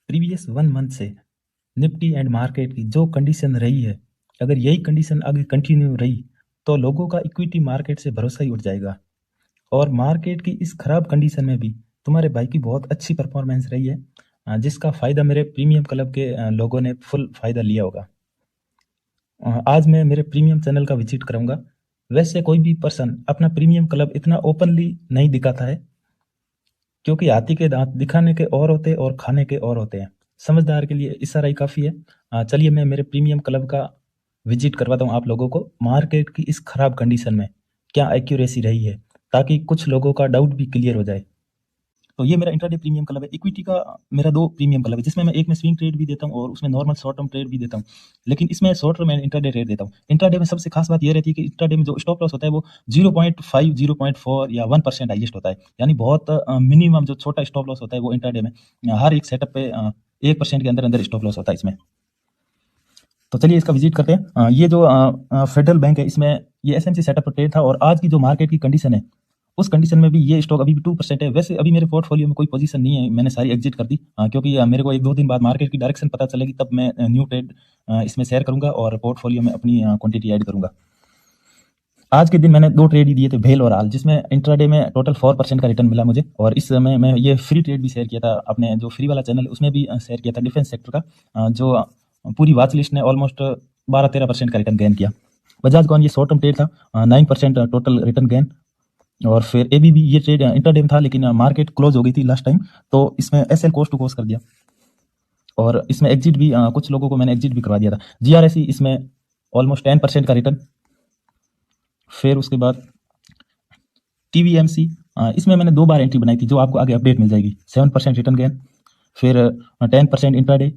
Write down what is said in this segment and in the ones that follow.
Previous 1 month से Nifty and market की जो कंडीशन रही है, अगर यही कंडीशन आगे कंटिन्यू रही तो लोगों का इक्विटी मार्केट से भरोसा ही उठ जाएगा। और मार्केट की इस खराब कंडीशन में भी तुम्हारे भाई की बहुत अच्छी परफॉर्मेंस रही है, जिसका फ़ायदा मेरे प्रीमियम क्लब के लोगों ने फुल फ़ायदा लिया होगा। आज मैं मेरे प्रीमियम चैनल का विजिट करूंगा। वैसे कोई भी पर्सन अपना प्रीमियम क्लब इतना ओपनली नहीं दिखाता है, क्योंकि हाथी के दांत दिखाने के और होते हैं और खाने के और होते हैं। समझदार के लिए इशारा ही काफ़ी है। चलिए मैं मेरे प्रीमियम क्लब का विजिट करवाता हूँ आप लोगों को। मार्केट की इस खराब कंडीशन में क्या एक्यूरेसी रही है, ताकि कुछ लोगों का डाउट भी क्लियर हो जाए। तो ये मेरा इंट्राडे प्रीमियम क्लब है। इक्विटी का मेरा 2 प्रीमियम क्लब है, जिसमें मैं एक में स्विंग ट्रेड भी देता हूँ और उसमें नॉर्मल शॉर्ट टर्म ट्रेड भी देता हूँ। लेकिन इसमें short term and intraday trade देता हूँ। इंट्राडे में सबसे खास बात ये रहती है कि इंट्राडे में जो स्टॉप लॉस होता है वो 0.5, 0.4 या 1% हाईएस्ट होता है। यानी बहुत मिनिमम जो छोटा स्टॉप लॉस होता है वो इंट्राडे में हर एक सेटअप पे 1% के अंदर अंदर स्टॉप लॉस होता है इसमें। तो चलिए इसका विजिट करते हैं। ये जो फेडरल बैंक है, इसमें ये एसएमसी सेटअप पर ट्रेड था और आज की जो मार्केट की कंडीशन है उस कंडीशन में भी ये स्टॉक अभी भी 2% है। वैसे अभी मेरे पोर्टफोलियो में कोई पोजीशन नहीं है, मैंने सारी एग्जिट कर दी, क्योंकि मेरे को 1-2 दिन बाद मार्केट की डायरेक्शन पता चलेगी, तब मैं न्यू ट्रेड इसमें शेयर करूंगा और पोर्टफोलियो में अपनी क्वांटिटी ऐड करूंगा। आज के दिन मैंने 2 ट्रेड ही दिए थे, भेल और आल, जिसमें इंट्राडे में टोटल 4% का रिटर्न मिला मुझे। और इस समय मैं ये फ्री ट्रेड भी शेयर किया था अपने जो फ्री वाला चैनल है उसमें भी शेयर किया था डिफेंस सेक्टर का, जो पूरी वॉच लिस्ट ने ऑलमोस्ट 12-13% का रिटर्न गेन किया। बजाज कॉन ये शॉर्ट टर्म ट्रेड था, 9% टोटल रिटर्न गेन। और फिर एबीबी ये ट्रेड इंटरडे में था, लेकिन मार्केट क्लोज हो गई थी लास्ट टाइम, तो इसमें एसएल कोस्ट टू कोस्ट कर दिया। और इसमें एग्जिट भी कुछ लोगों को मैंने एग्जिट भी करवा दिया था। जीआरएसई इसमें ऑलमोस्ट 10% का रिटर्न। फिर उसके बाद टीवीएमसी, इसमें मैंने 2 बार एंट्री बनाई थी, जो आपको आगे अपडेट मिल जाएगी। 7% रिटर्न गेन, फिर 10% इंट्राडे।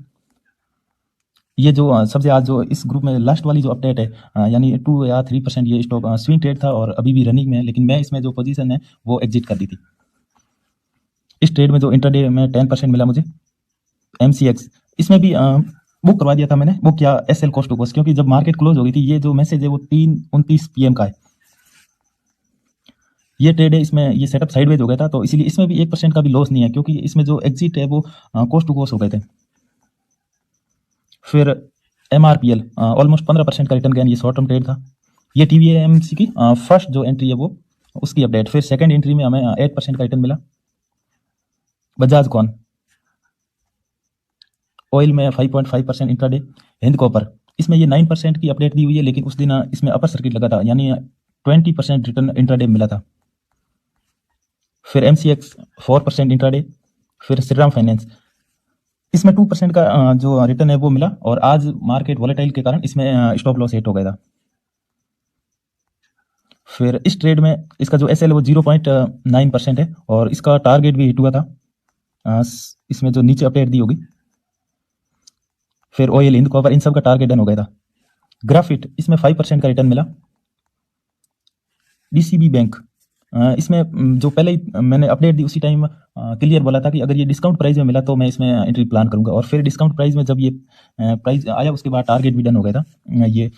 ये जो सबसे आज जो इस ग्रुप में लास्ट वाली जो अपडेट है, यानी 2 या 3% ये स्टॉक स्विंग ट्रेड था और अभी भी रनिंग में है, लेकिन मैं इसमें जो पोजीशन है वो एग्जिट कर दी थी। इस ट्रेड में जो इंट्राडे में 10% मिला मुझे। एमसीएक्स इसमें भी बुक करवा दिया था मैंने। बुक किया एसएल कोस्ट टू कोस्ट, क्योंकि जब मार्केट क्लोज हो गई थी, ये जो मैसेज है वो 3:29 PM का है। ये ट्रेड है, इसमें ये सेटअप साइडवेज हो गया था, तो इसीलिए इसमें भी 1% का भी लॉस नहीं है, क्योंकि इसमें जो एग्जिट है वो कोस्ट टू कोस्ट हो गए थे। फिर एमआरपीएल ऑलमोस्ट 15% का रिटर्न गेन, ये शॉर्ट टर्म ट्रेड था। ये टीवीएमसी की फर्स्ट जो एंट्री है वो उसकी अपडेट। फिर सेकंड एंट्री में हमें 8% का रिटर्न मिला। बजाज कॉन ऑयल में 5.5% इंट्राडे। हिंद कॉपर इसमें ये 9% की अपडेट दी हुई है, लेकिन उस दिन इसमें अपर सर्किट लगा था, यानी 20% रिटर्न इंट्राडे मिला था। फिर एमसीएक्स 4% इंट्राडे। फिर श्रीराम फाइनेंस इसमें 2% का जो रिटर्न है वो मिला, और आज मार्केट वॉलेटाइल के कारण इसमें स्टॉप लॉस हिट हो गया था। फिर इस ट्रेड में इसका जो एसएल है वो 0.9% है और इसका टारगेट भी हिट हुआ था, इसमें जो नीचे अपडेट दी होगी। फिर ऑयल, हिंद कॉपर, इन सब का टारगेट डन हो गया था। ग्राफिट इसमें 5% का रिटर्न मिला। डीसीबी बैंक इसमें जो पहले ही मैंने अपडेट दी उसी टाइम क्लियर बोला था कि अगर ये डिस्काउंट प्राइस में मिला तो मैं इसमें एंट्री प्लान करूंगा, और फिर डिस्काउंट प्राइस में जब ये प्राइस आया उसके बाद टारगेट भी डन हो गया था। ये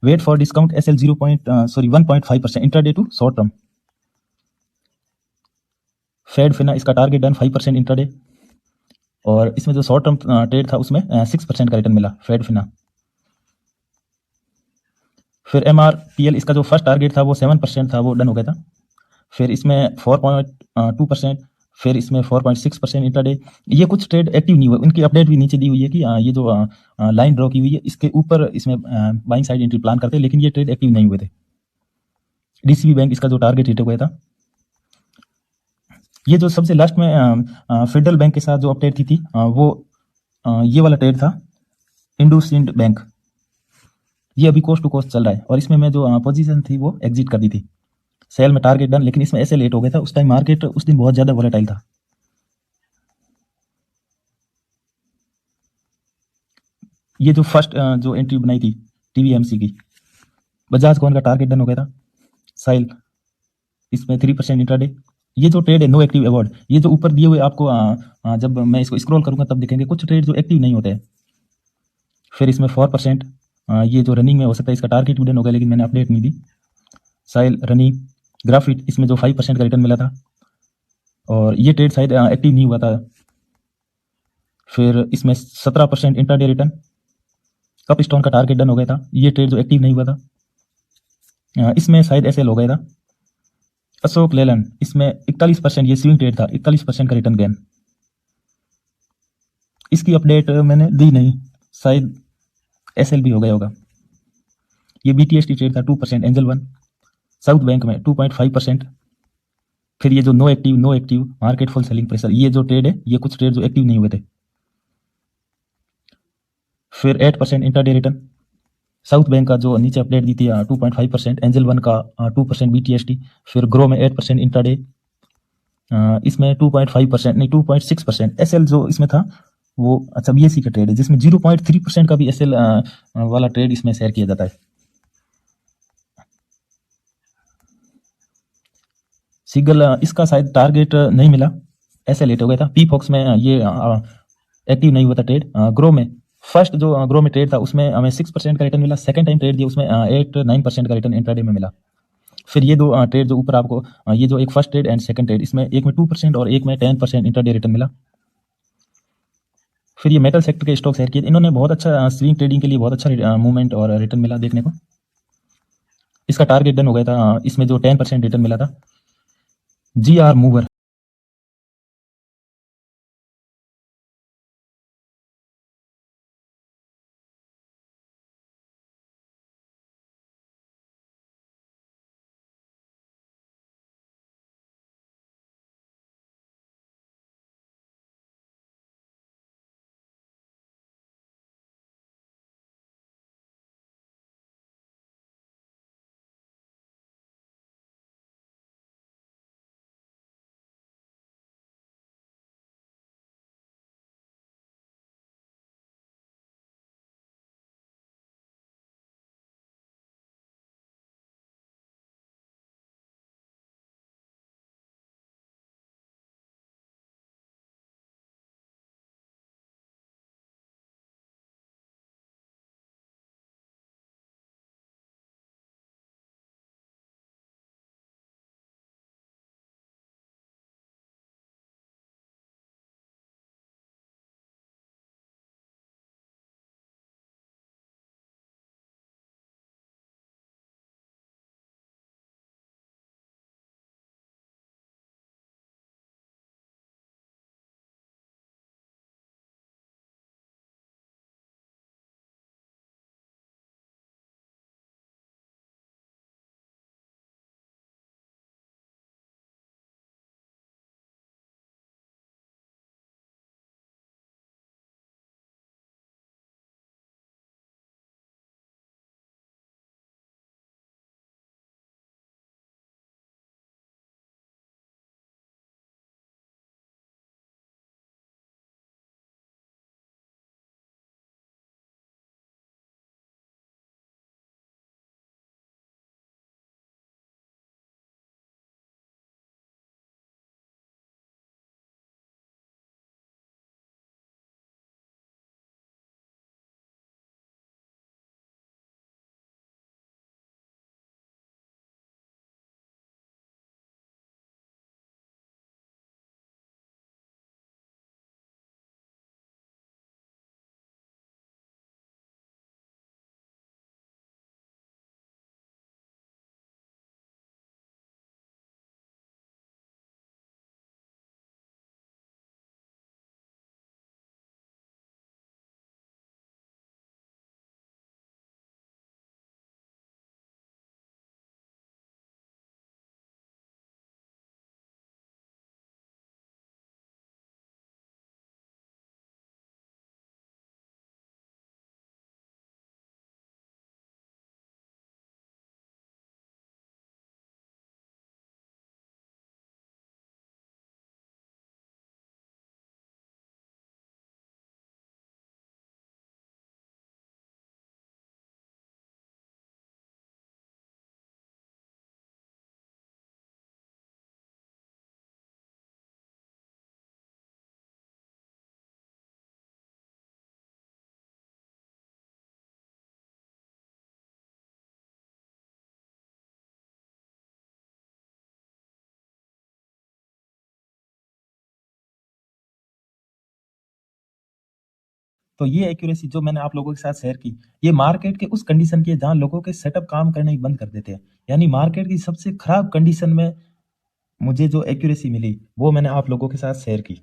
wait for discount SL 1.5% intraday to short term. फेड फिना इसका टारगेट डन 5% इंट्राडे, और इसमें जो शॉर्ट टर्म ट्रेड था उसमें 6% का रिटर्न मिला फेड फिना। फिर एमआरपीएल इसका जो फर्स्ट टारगेट था वो 7% था, वो डन हो गया था। फिर इसमें 4.2%, फिर इसमें 4.6% इंट्राडे। ये कुछ ट्रेड एक्टिव नहीं हुए, उनकी अपडेट भी नीचे दी हुई है कि ये जो लाइन ड्रॉ की हुई है इसके ऊपर इसमें बाइंग साइड एंट्री प्लान करते, लेकिन ये ट्रेड एक्टिव नहीं हुए थे। डीसीबी बैंक इसका जो टारगेट हिट हो गया था। ये जो सबसे लास्ट में फेडरल बैंक के साथ जो अपडेट की थी वो ये वाला ट्रेड था, इंडसइंड बैंक। ये अभी कोस्ट टू कोस्ट चल रहा है, और इसमें मैं जो पोजीशन थी वो एग्जिट कर दी थी। सेल में टारगेट डन, लेकिन इसमें ऐसे लेट हो गया था, उस टाइम मार्केट उस दिन बहुत ज्यादा वोलेटाइल था। ये जो फर्स्ट जो एंट्री बनाई थी टीवीएमसी की, बजाज कॉन का टारगेट डन हो गया था। साइल इसमें 3% इंट्राडे। ये जो ट्रेड है नो एक्टिव अवार्ड, ये जो ऊपर दिए हुए आपको जब मैं इसको स्क्रॉल करूंगा तब दिखेंगे कुछ ट्रेड जो एक्टिव नहीं होते हैं। फिर इसमें 4% ये जो रनिंग में हो सकता है, इसका टारगेट भी डन हो गया, लेकिन मैंने अपडेट नहीं दी। साइल रनिंग। ग्राफिट इसमें जो 5% का रिटर्न मिला था, और ये ट्रेड शायद एक्टिव नहीं हुआ था। फिर इसमें 17% इंट्राडे रिटर्न। कपस्टोन का टारगेट डन हो गया था, ये ट्रेड जो एक्टिव नहीं हुआ था इसमें शायद एसएल हो गया था। अशोक लेलैंड, इसमें 41%, ये स्विंग ट्रेड था, 41% का रिटर्न गेन। इसकी अपडेट मैंने दी नहीं, शायद एसएल भी हो गया होगा। ये बीटीएसटी ट्रेड था 2%, एंजल वन। साउथ बैंक में 2.5%। फिर ये जो no active market full selling pressure, ये जो ट्रेड है, ये कुछ ट्रेड जो एक्टिव नहीं हुए थे। फिर 8% इंट्राडे रिटर्न। साउथ बैंक का जो नीचे अपडेट दी थी 2.5%, एंजल वन का 2% बीटीएसटी। फिर ग्रो में 8% इंट्राडे, इसमें 2.5% नहीं 2.6%। एसएल जो इसमें था वो, अच्छा बीएससी का ट्रेड है जिसमें 0.3% का भी एसएल वाला ट्रेड इसमें शेयर किया जाता है। सिगल, इसका शायद टारगेट नहीं मिला, ऐसे लेट हो गया था। पी फॉक्स में ये एक्टिव नहीं हुआ था ट्रेड। ग्रो में फर्स्ट जो ग्रो में ट्रेड था उसमें हमें 6% का रिटर्न मिला। सेकंड टाइम ट्रेड दिया उसमें 8-9% का रिटर्न इंट्राडे में मिला। फिर ये दो ट्रेड जो ऊपर आपको ये जो एक first trade and second trade, इसमें एक में 2% और एक में 10% इंट्राडे रिटर्न मिला। फिर ये मेटल सेक्टर के स्टॉक शेयर किए, इन्होंने बहुत अच्छा स्विंग ट्रेडिंग के लिए बहुत अच्छा मूवमेंट और रिटर्न मिला देखने को। इसका टारगेट डन हो गया था, इसमें जो 10% रिटर्न मिला था। जीआर मूवर, तो ये एक्यूरेसी जो मैंने आप लोगों के साथ शेयर की, ये मार्केट के उस कंडीशन की है जहाँ लोगों के सेटअप काम करना ही बंद कर देते हैं। यानी मार्केट की सबसे खराब कंडीशन में मुझे जो एक्यूरेसी मिली, वो मैंने आप लोगों के साथ शेयर की।